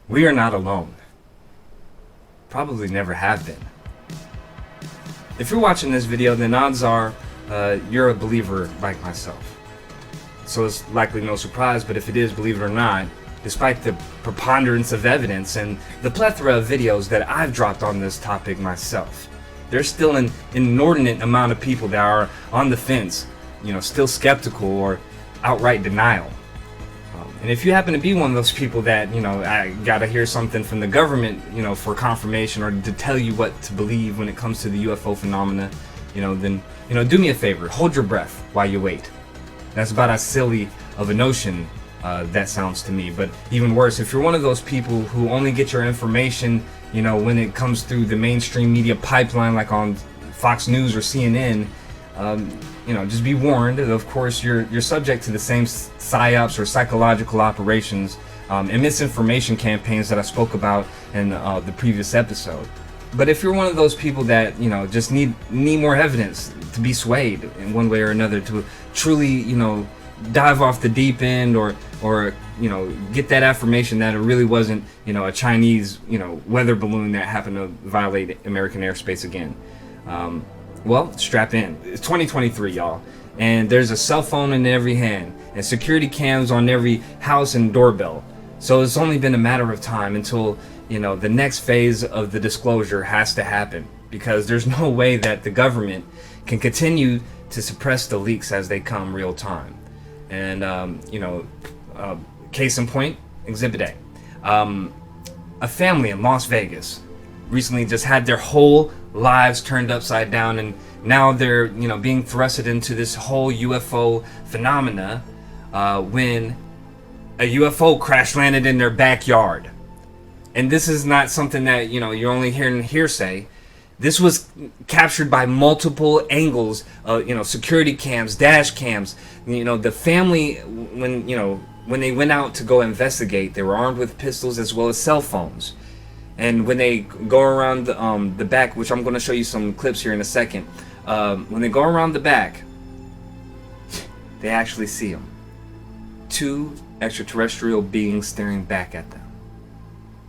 We are not alone. Probably never have been. If you're watching this video, then odds are you're a believer like myself. So it's likely no surprise, but if it is, believe it or not, despite the preponderance of evidence and the plethora of videos that I've dropped on this topic myself, there's still an inordinate amount of people that are on the fence, still skeptical or outright denial. And if you happen to be one of those people that, I gotta hear something from the government, for confirmation or to tell you what to believe when it comes to the UFO phenomena, then, do me a favor, hold your breath while you wait. That's about as silly of a notion that sounds to me. But even worse, if you're one of those people who only get your information, when it comes through the mainstream media pipeline, like on Fox News or CNN, just be warned. Of course, you're subject to the same psyops or psychological operations and misinformation campaigns that I spoke about in the previous episode. But if you're one of those people that just need more evidence to be swayed in one way or another, to truly dive off the deep end, or get that affirmation that it really wasn't a Chinese weather balloon that happened to violate American airspace again. Well, strap in. It's 2023, y'all, and there's a cell phone in every hand and security cams on every house and doorbell. So it's only been a matter of time until the next phase of the disclosure has to happen, because there's no way that the government can continue to suppress the leaks as they come real time. And case in point, Exhibit A. A family in Las Vegas recently just had their whole lives turned upside down, and now they're being thrusted into this whole UFO phenomena when a UFO crash landed in their backyard. And this is not something that you're only hearing hearsay. This was captured by multiple angles, security cams, dash cams. The family, when they went out to go investigate, they were armed with pistols as well as cell phones. And when they go around the back, which I'm going to show you some clips here in a second, when they go around the back, they actually see them. Two extraterrestrial beings staring back at them.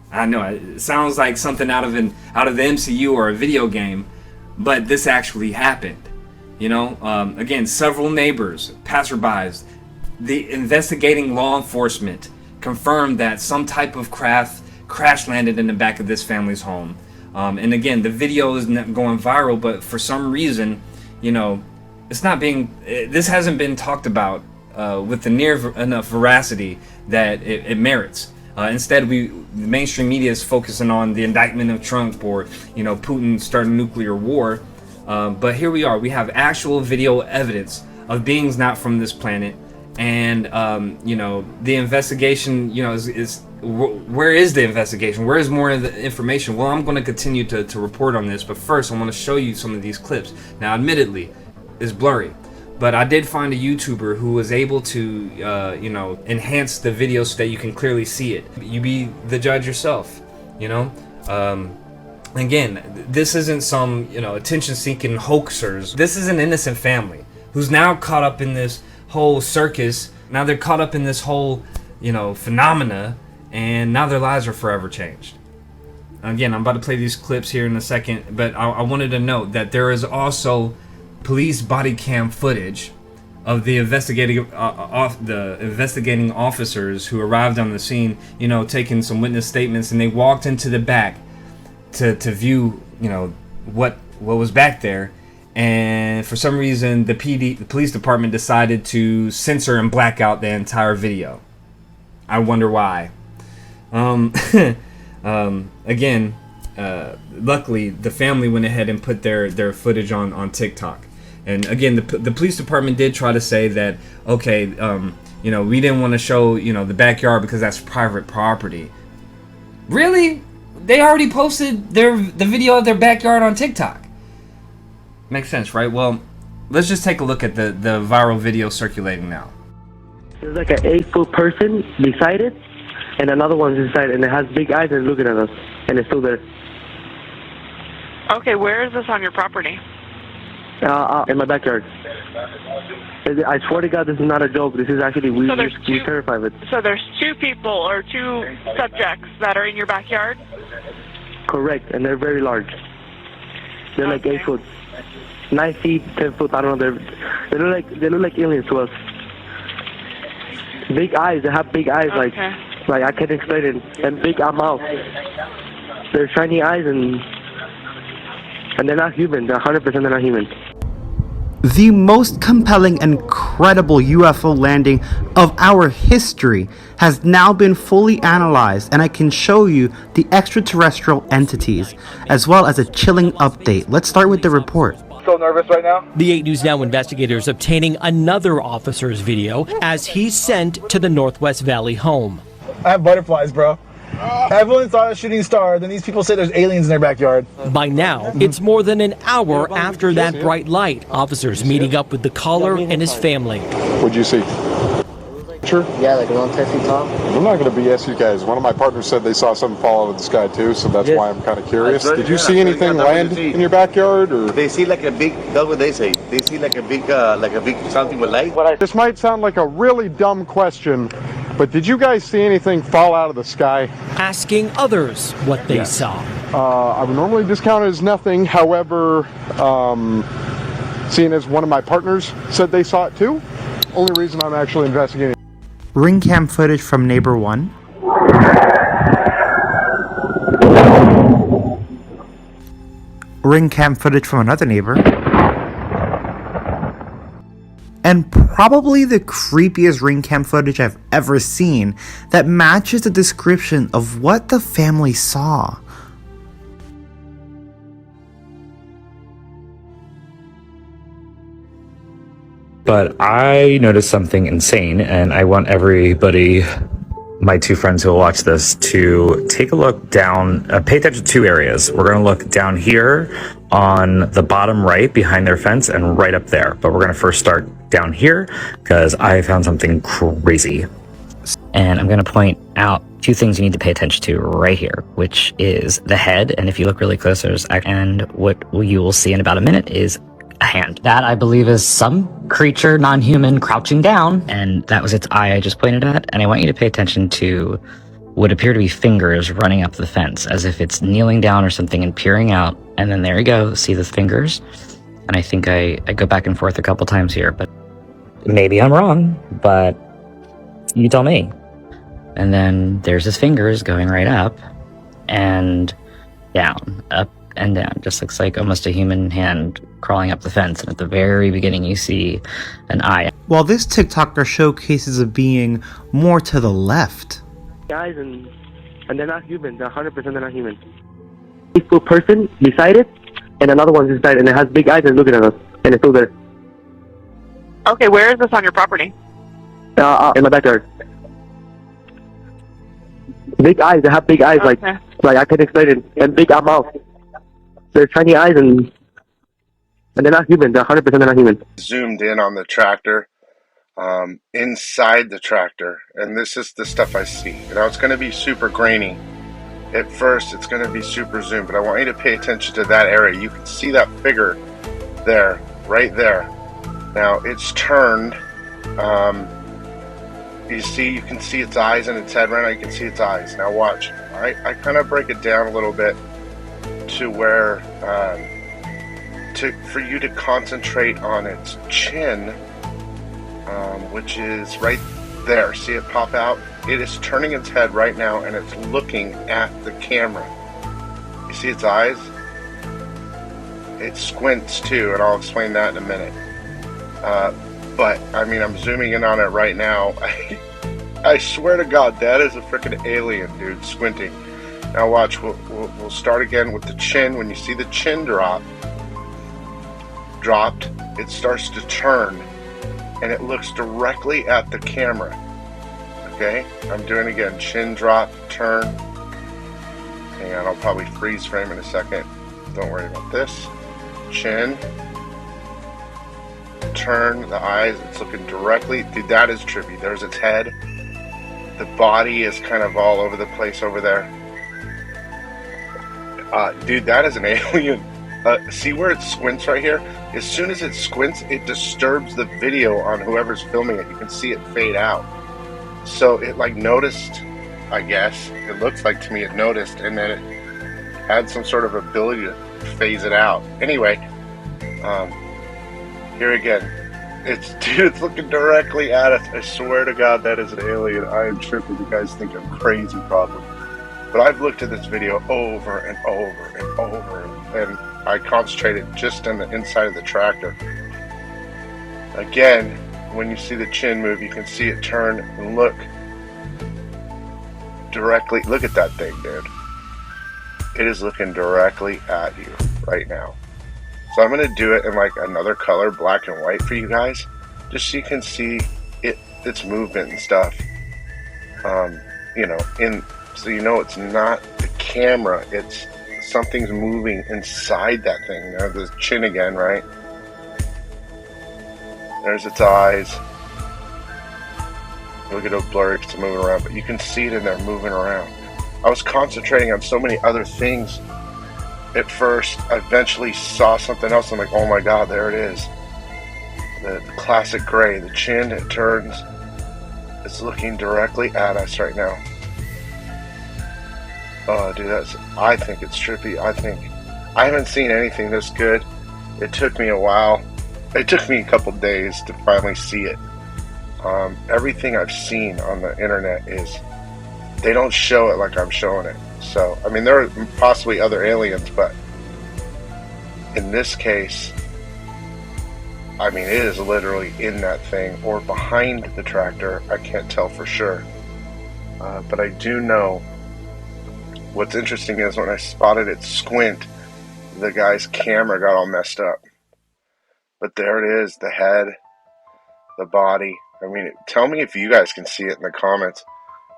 I know it sounds like something out of the MCU or a video game, but this actually happened. Again, several neighbors, passerbys, the investigating law enforcement confirmed that some type of craft crash landed in the back of this family's home. And again, the video is going viral, but for some reason, this hasn't been talked about with the near enough veracity that it merits. Instead, the mainstream media is focusing on the indictment of Trump or Putin starting a nuclear war. But here we are. We have actual video evidence of beings not from this planet, and the investigation. Where is the investigation? Where is more of the information? Well, I'm going to continue to report on this, but first I want to show you some of these clips. Now, admittedly, it's blurry, but I did find a YouTuber who was able to, enhance the video so that you can clearly see it. You be the judge yourself, Again, this isn't some, attention-seeking hoaxers. This is an innocent family who's now caught up in this whole circus. Now they're caught up in this whole, phenomena, and now their lives are forever changed. Again, I'm about to play these clips here in a second, but I wanted to note that there is also police body cam footage of the investigating officers who arrived on the scene, taking some witness statements, and they walked into the back to view, what was back there. And for some reason, the police department decided to censor and black out the entire video. I wonder why. Again, luckily the family went ahead and put their footage on TikTok. And again, the police department did try to say that, okay, we didn't want to show, the backyard because that's private property. Really? They already posted the video of their backyard on TikTok. Makes sense, right? Well, let's just take a look at the viral video circulating now. There's like an 8-foot person beside it, and another one's inside, and it has big eyes and looking at us, and it's still there. Okay, where is this on your property? In my backyard. I swear to God, this is not a joke. This is actually, we terrified of it. So there's two people or two subjects that are in your backyard? Correct, and they're very large. They're like 8 foot, 9 feet, 10 foot. I don't know. They look like aliens to us. Big eyes. They have big eyes, like I can't explain it. And big mouth. They're shiny eyes, and they're not human. They're 100% they're not human. The most compelling and credible UFO landing of our history has now been fully analyzed, and I can show you the extraterrestrial entities, as well as a chilling update. Let's start with the report. So nervous right now? The 8 News Now investigators obtaining another officer's video as he's sent to the Northwest Valley home. I have butterflies, bro. Everyone saw a shooting star, then these people say there's aliens in their backyard. By now, it's more than an hour after that bright light. Officers meeting up with the caller and his family. What'd you see? Sure. Yeah, like around 10 feet tall. I'm not going to BS you guys. One of my partners said they saw something fall out of the sky too, so that's why I'm kind of curious. Did you see anything land in your backyard, or? They see like a big, that's what they say. They see like a big something with light. This might sound like a really dumb question, but did you guys see anything fall out of the sky? Asking others what they saw. I would normally discount it as nothing. However, seeing as one of my partners said they saw it too, only reason I'm actually investigating. Ring cam footage from neighbor 1. Ring cam footage from another neighbor. And probably the creepiest ring cam footage I've ever seen that matches the description of what the family saw. But I noticed something insane, and I want everybody, my 2 friends who will watch this, to take a look down, pay attention to 2 areas. We're going to look down here on the bottom right behind their fence and right up there. But we're going to first start down here because I found something crazy. And I'm going to point out 2 things you need to pay attention to right here, which is the head. And if you look really close, and what you will see in about a minute is a hand. That, I believe, is some creature, non-human, crouching down, and that was its eye I just pointed at. And I want you to pay attention to what appear to be fingers running up the fence, as if it's kneeling down or something and peering out. And then there you go, see the fingers. And I think I go back and forth a couple times here, but maybe I'm wrong, but you tell me. And then there's his fingers going right up and down, up and down. Just looks like almost a human hand crawling up the fence. And at the very beginning, you see an eye. While this TikToker showcases a being more to the left. Guys, and they're not human. They're 100% they're not human. 8 foot person beside it, and another one's inside, and it has big eyes and looking at us, and it's still there. Okay, where is this on your property? In my backyard. Big eyes. They have big eyes, like I can't explain it, and big mouth. They're shiny eyes, and they're not human. They're 100% they're not human. Zoomed in on the tractor, inside the tractor, and this is the stuff I see. You know, it's going to be super grainy. At first, it's going to be super zoomed, but I want you to pay attention to that area. You can see that figure there, right there. Now, it's turned. You can see its eyes and its head right now. You can see its eyes. Now watch. All right, I kind of break it down a little bit to where, for you to concentrate on its chin, which is right there. See it pop out? It is turning its head right now, and it's looking at the camera. You see its eyes? It squints too, and I'll explain that in a minute. But I mean, I'm zooming in on it right now. I swear to God, that is a freaking alien, dude, squinting. Now watch. We'll start again with the chin. When you see the chin dropped, it starts to turn, and it looks directly at the camera. Okay, I'm doing it again. Chin drop, turn. Hang on, I'll probably freeze frame in a second. Don't worry about this. Chin. Turn, the eyes, it's looking directly. Dude, that is trippy. There's its head. The body is kind of all over the place over there. Dude, that is an alien. see where it squints right here? As soon as it squints, it disturbs the video on whoever's filming it. You can see it fade out. So it like noticed, I guess. It looks like to me it noticed, and then it had some sort of ability to phase it out. Anyway, here again. Dude, it's looking directly at us. I swear to God, that is an alien. I am tripping. You guys think I'm crazy, probably. But I've looked at this video over and over and over, and I concentrated just on the inside of the tractor. Again, when you see the chin move, you can see it turn and look directly. Look at that thing, dude. It is looking directly at you right now. So I'm going to do it in like another color, black and white, for you guys, just so you can see its movement and stuff. You know, so you know it's not the camera, it's something's moving inside that thing. Now the chin again, right? There's its eyes. Look at how blurry it's moving around, but you can see it in there moving around. I was concentrating on so many other things at first. I eventually saw something else. I'm like, oh my God, there it is. The classic gray, the chin, it turns. It's looking directly at us right now. Oh, dude, I think it's trippy. I haven't seen anything this good. It took me a while. It took me a couple days to finally see it. Everything I've seen on the internet is, they don't show it like I'm showing it. So, I mean, there are possibly other aliens, but in this case, I mean, it is literally in that thing or behind the tractor. I can't tell for sure. But I do know what's interesting is when I spotted it squint, the guy's camera got all messed up. But there it is, the head, the body. I mean, tell me if you guys can see it in the comments,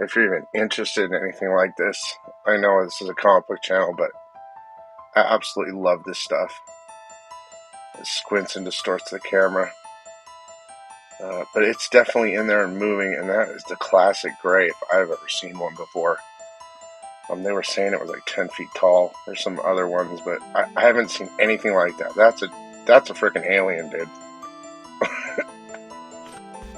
if you're even interested in anything like this. I know this is a comic book channel, but I absolutely love this stuff. It squints and distorts the camera. But it's definitely in there and moving, and that is the classic gray if I've ever seen one before. They were saying it was like 10 feet tall. There's some other ones, but I haven't seen anything like that. That's a freaking alien, dude.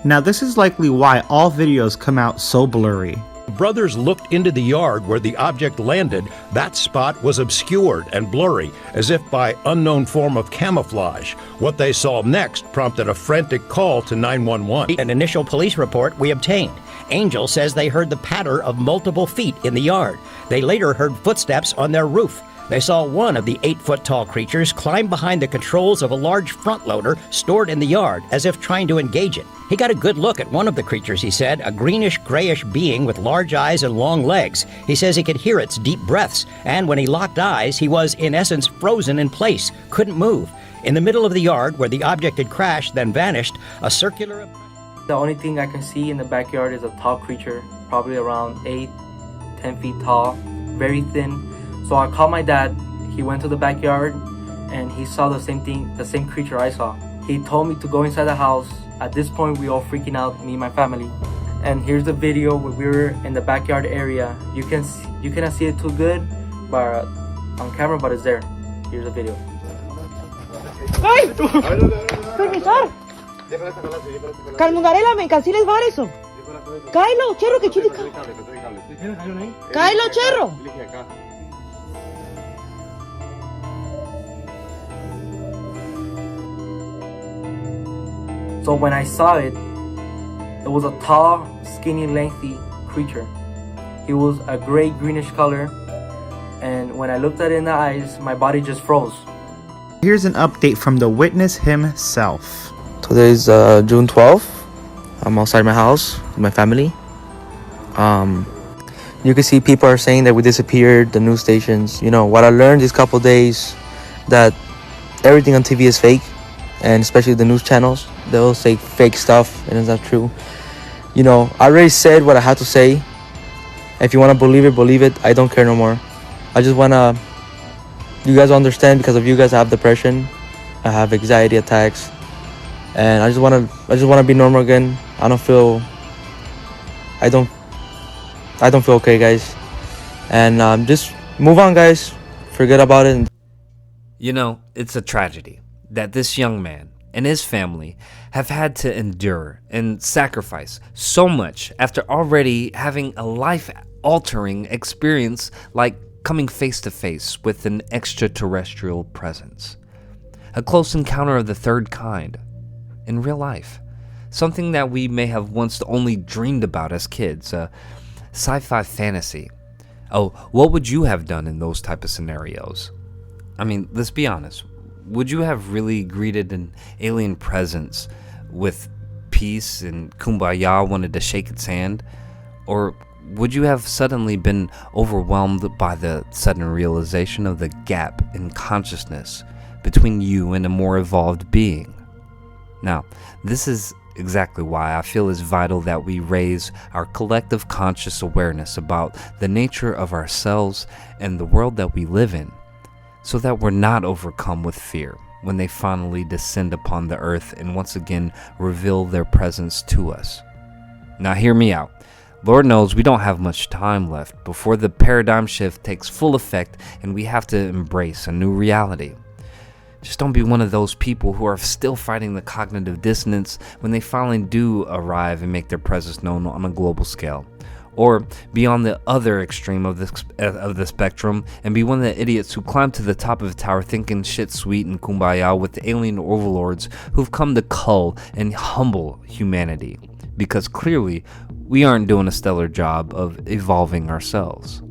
Now this is likely why all videos come out so blurry. Brothers looked into the yard where the object landed. That spot was obscured and blurry, as if by unknown form of camouflage. What they saw next prompted a frantic call to 911. An initial police report we obtained. Angel says they heard the patter of multiple feet in the yard. They later heard footsteps on their roof. They saw one of the 8-foot-tall creatures climb behind the controls of a large front loader stored in the yard, as if trying to engage it. He got a good look at one of the creatures, he said, a greenish-grayish being with large eyes and long legs. He says he could hear its deep breaths, and when he locked eyes, he was, in essence, frozen in place, couldn't move. In the middle of the yard, where the object had crashed, then vanished, a circular... The only thing I can see in the backyard is a tall creature, probably around 8-10 feet tall, very thin. So I called my dad. He went to the backyard and he saw the same thing, the same creature I saw. He told me to go inside the house. At this point, we all freaking out, me and my family. And here's the video where we were in the backyard area. You cannot see it too good, but on camera, but it's there. Here's the video. ¡Ay! ¡Permisar! Calmungarela, me cansé les var eso. Cáelo, cherro, que chile. Cáelo, cherro. So when I saw it, it was a tall, skinny, lengthy creature. He was a gray, greenish color, and when I looked at it in the eyes, my body just froze. Here's an update from the witness himself. Today's June 12th. I'm outside my house with my family. You can see people are saying that we disappeared, the news stations. You know, what I learned these couple days, that everything on TV is fake, and especially the news channels, they'll say fake stuff and it's not true. You know, I already said what I had to say. If you want to believe it, believe it. I don't care no more. I just want to, you guys understand, because of you guys I have depression, I have anxiety attacks, and I just want to be normal again. I don't feel okay, guys. And just move on, guys. Forget about it. You know, it's a tragedy that this young man and his family have had to endure and sacrifice so much after already having a life-altering experience like coming face to face with an extraterrestrial presence. A close encounter of the third kind in real life. Something that we may have once only dreamed about as kids, a sci-fi fantasy. Oh, what would you have done in those type of scenarios? I mean, let's be honest. Would you have really greeted an alien presence with peace and kumbaya, wanted to shake its hand? Or would you have suddenly been overwhelmed by the sudden realization of the gap in consciousness between you and a more evolved being? Now, this is exactly why I feel it's vital that we raise our collective conscious awareness about the nature of ourselves and the world that we live in, so that we're not overcome with fear when they finally descend upon the earth and once again reveal their presence to us. Now hear me out. Lord knows we don't have much time left before the paradigm shift takes full effect and we have to embrace a new reality. Just don't be one of those people who are still fighting the cognitive dissonance when they finally do arrive and make their presence known on a global scale. Or be on the other extreme of the spectrum and be one of the idiots who climb to the top of a tower thinking shit's sweet and kumbaya with the alien overlords who've come to cull and humble humanity. Because clearly, we aren't doing a stellar job of evolving ourselves.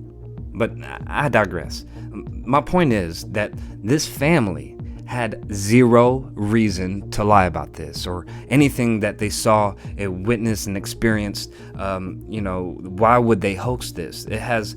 But I digress. My point is that this family had zero reason to lie about this or anything that they saw, witnessed, and experienced. Why would they hoax this? It has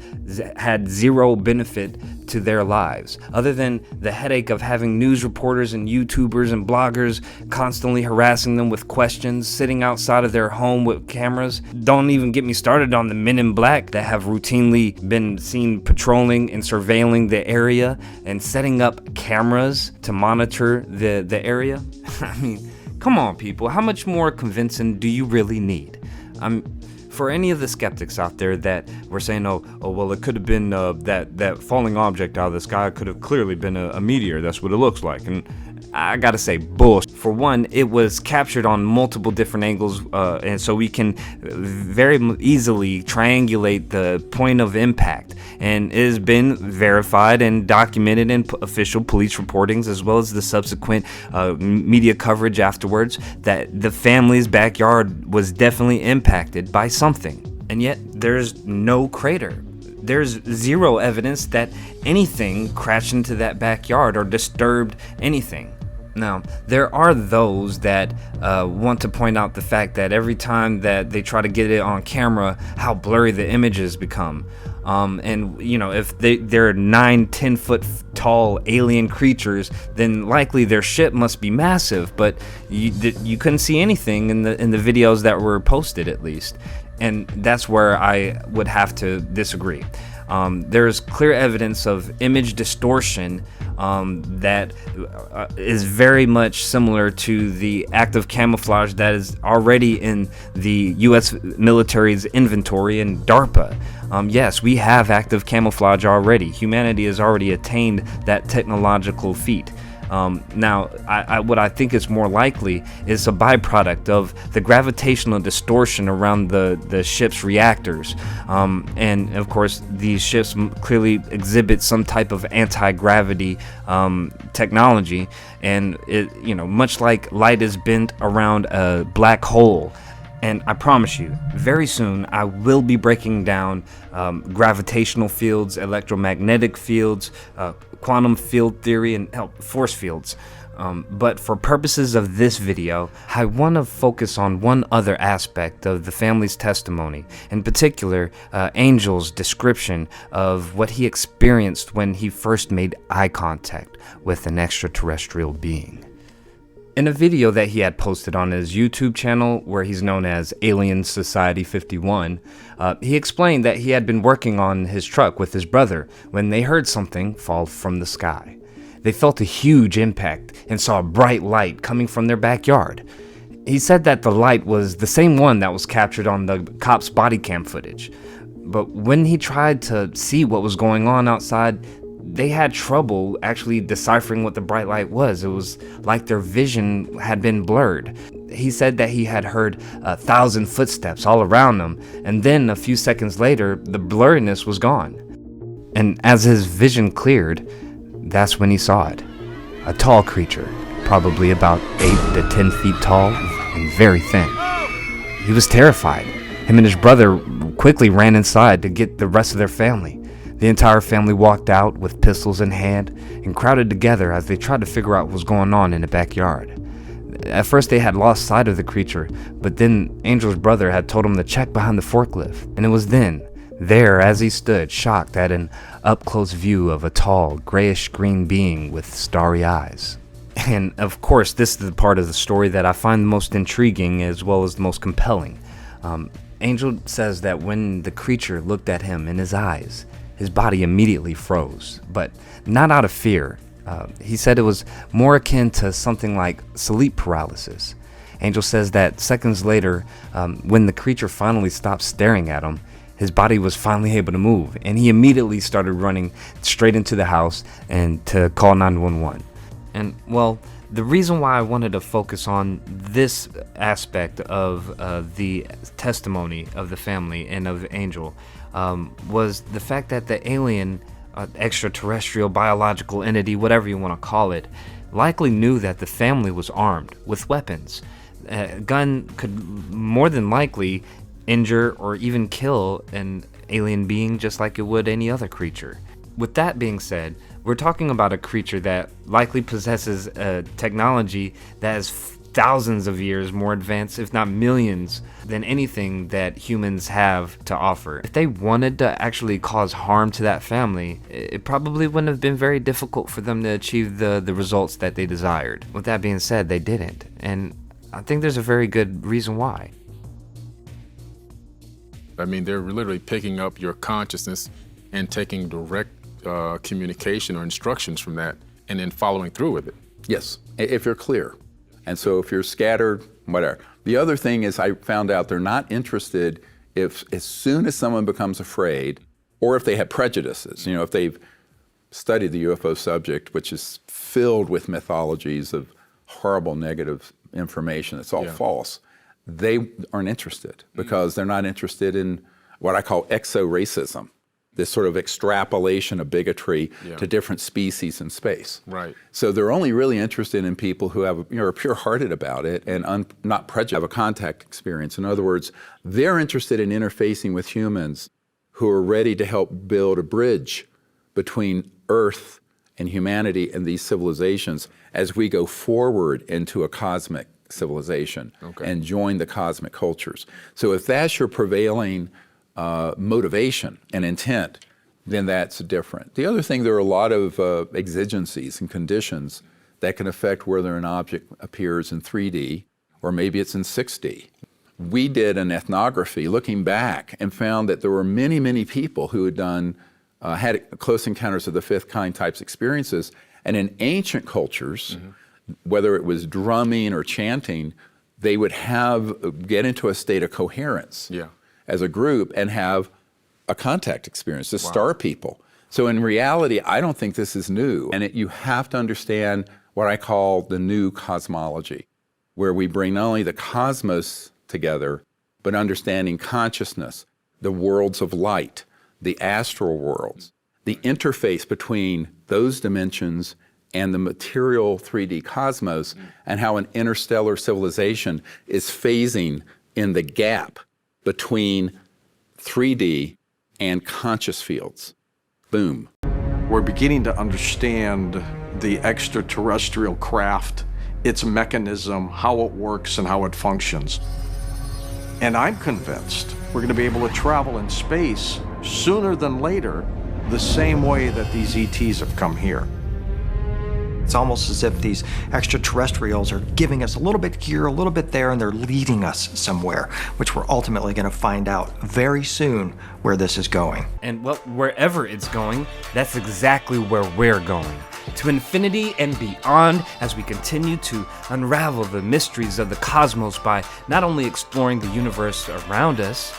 had zero benefit to their lives, other than the headache of having news reporters and YouTubers and bloggers constantly harassing them with questions, sitting outside of their home with cameras. Don't even get me started on the men in black that have routinely been seen patrolling and surveilling the area and setting up cameras to monitor the area. I mean, come on, people. How much more convincing do you really need? For any of the skeptics out there that were saying, oh, well, it could have been that falling object out of the sky could have clearly been a meteor. That's what it looks like. And I gotta say, bullshit. For one, it was captured on multiple different angles, and so we can very easily triangulate the point of impact. And it has been verified and documented in official police reportings, as well as the subsequent media coverage afterwards, that the family's backyard was definitely impacted by something. And yet, there's no crater. There's zero evidence that anything crashed into that backyard or disturbed anything. Now, there are those that want to point out the fact that every time that they try to get it on camera, how blurry the images become. And, if they're 9-10 foot tall alien creatures, then likely their ship must be massive, but you couldn't see anything in the videos that were posted, at least. And that's where I would have to disagree. There's clear evidence of image distortion that is very much similar to the active camouflage that is already in the U.S. military's inventory and DARPA. Yes, we have active camouflage already. Humanity has already attained that technological feat. Now, what I think is more likely is a byproduct of the gravitational distortion around the ship's reactors. And of course, these ships clearly exhibit some type of anti-gravity technology. And much like light is bent around a black hole. And I promise you, very soon I will be breaking down gravitational fields, electromagnetic fields, quantum field theory, and force fields. But for purposes of this video, I want to focus on one other aspect of the family's testimony, in particular, Angel's description of what he experienced when he first made eye contact with an extraterrestrial being. In a video that he had posted on his YouTube channel, where he's known as Alien Society 51, he explained that he had been working on his truck with his brother when they heard something fall from the sky. They felt a huge impact and saw a bright light coming from their backyard. He said that the light was the same one that was captured on the cop's body cam footage. But when he tried to see what was going on outside, they had trouble actually deciphering what the bright light was. It was like their vision had been blurred. He said that he had heard 1,000 footsteps all around him, and then a few seconds later, the blurriness was gone. And as his vision cleared, that's when he saw it. A tall creature, probably about 8 to 10 feet tall and very thin. He was terrified. Him and his brother quickly ran inside to get the rest of their family. The entire family walked out with pistols in hand and crowded together as they tried to figure out what was going on in the backyard. At first they had lost sight of the creature, but then Angel's brother had told him to check behind the forklift, and it was then, there as he stood, shocked at an up-close view of a tall, grayish-green being with starry eyes. And of course, this is the part of the story that I find the most intriguing as well as the most compelling. Angel says that when the creature looked at him in his eyes, his body immediately froze, but not out of fear. He said it was more akin to something like sleep paralysis. Angel says that seconds later, when the creature finally stopped staring at him, his body was finally able to move, and he immediately started running straight into the house and to call 911. And well, the reason why I wanted to focus on this aspect of the testimony of the family and of Angel was the fact that the alien, extraterrestrial, biological entity, whatever you want to call it, likely knew that the family was armed with weapons. A gun could more than likely injure or even kill an alien being just like it would any other creature. With that being said, we're talking about a creature that likely possesses a technology that is thousands of years more advanced, if not millions, than anything that humans have to offer. If they wanted to actually cause harm to that family, it probably wouldn't have been very difficult for them to achieve the results that they desired. With that being said, they didn't, and I think there's a very good reason why. I mean, they're literally picking up your consciousness and taking direct communication or instructions from that and then following through with it. Yes, if you're clear. And so if you're scattered, whatever. The other thing is I found out they're not interested if as soon as someone becomes afraid or if they have prejudices, if they've studied the UFO subject, which is filled with mythologies of horrible negative information, it's all false, they aren't interested because they're not interested in what I call exo-racism, this sort of extrapolation of bigotry to different species in space. Right. So they're only really interested in people who have, are pure-hearted about it and not prejudiced, have a contact experience. In other words, they're interested in interfacing with humans who are ready to help build a bridge between Earth and humanity and these civilizations as we go forward into a cosmic civilization and join the cosmic cultures. So if that's your prevailing motivation and intent, then that's different. The other thing, there are a lot of exigencies and conditions that can affect whether an object appears in 3D or maybe it's in 6D. We did an ethnography looking back and found that there were many, many people who had done, had close encounters of the fifth kind types experiences, and in ancient cultures, whether it was drumming or chanting, they would get into a state of coherence as a group and have a contact experience, the star people. So in reality, I don't think this is new. And you have to understand what I call the new cosmology, where we bring not only the cosmos together, but understanding consciousness, the worlds of light, the astral worlds, the interface between those dimensions and the material 3D cosmos, and how an interstellar civilization is phasing in the gap between 3D and conscious fields. Boom. We're beginning to understand the extraterrestrial craft, its mechanism, how it works and how it functions. And I'm convinced we're going to be able to travel in space sooner than later, the same way that these ETs have come here. It's almost as if these extraterrestrials are giving us a little bit here, a little bit there, and they're leading us somewhere, which we're ultimately going to find out very soon where this is going. And well, wherever it's going, that's exactly where we're going. To infinity and beyond, as we continue to unravel the mysteries of the cosmos by not only exploring the universe around us,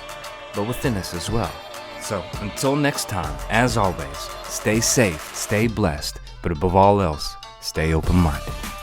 but within us as well. So until next time, as always, stay safe, stay blessed, but above all else, stay open-minded.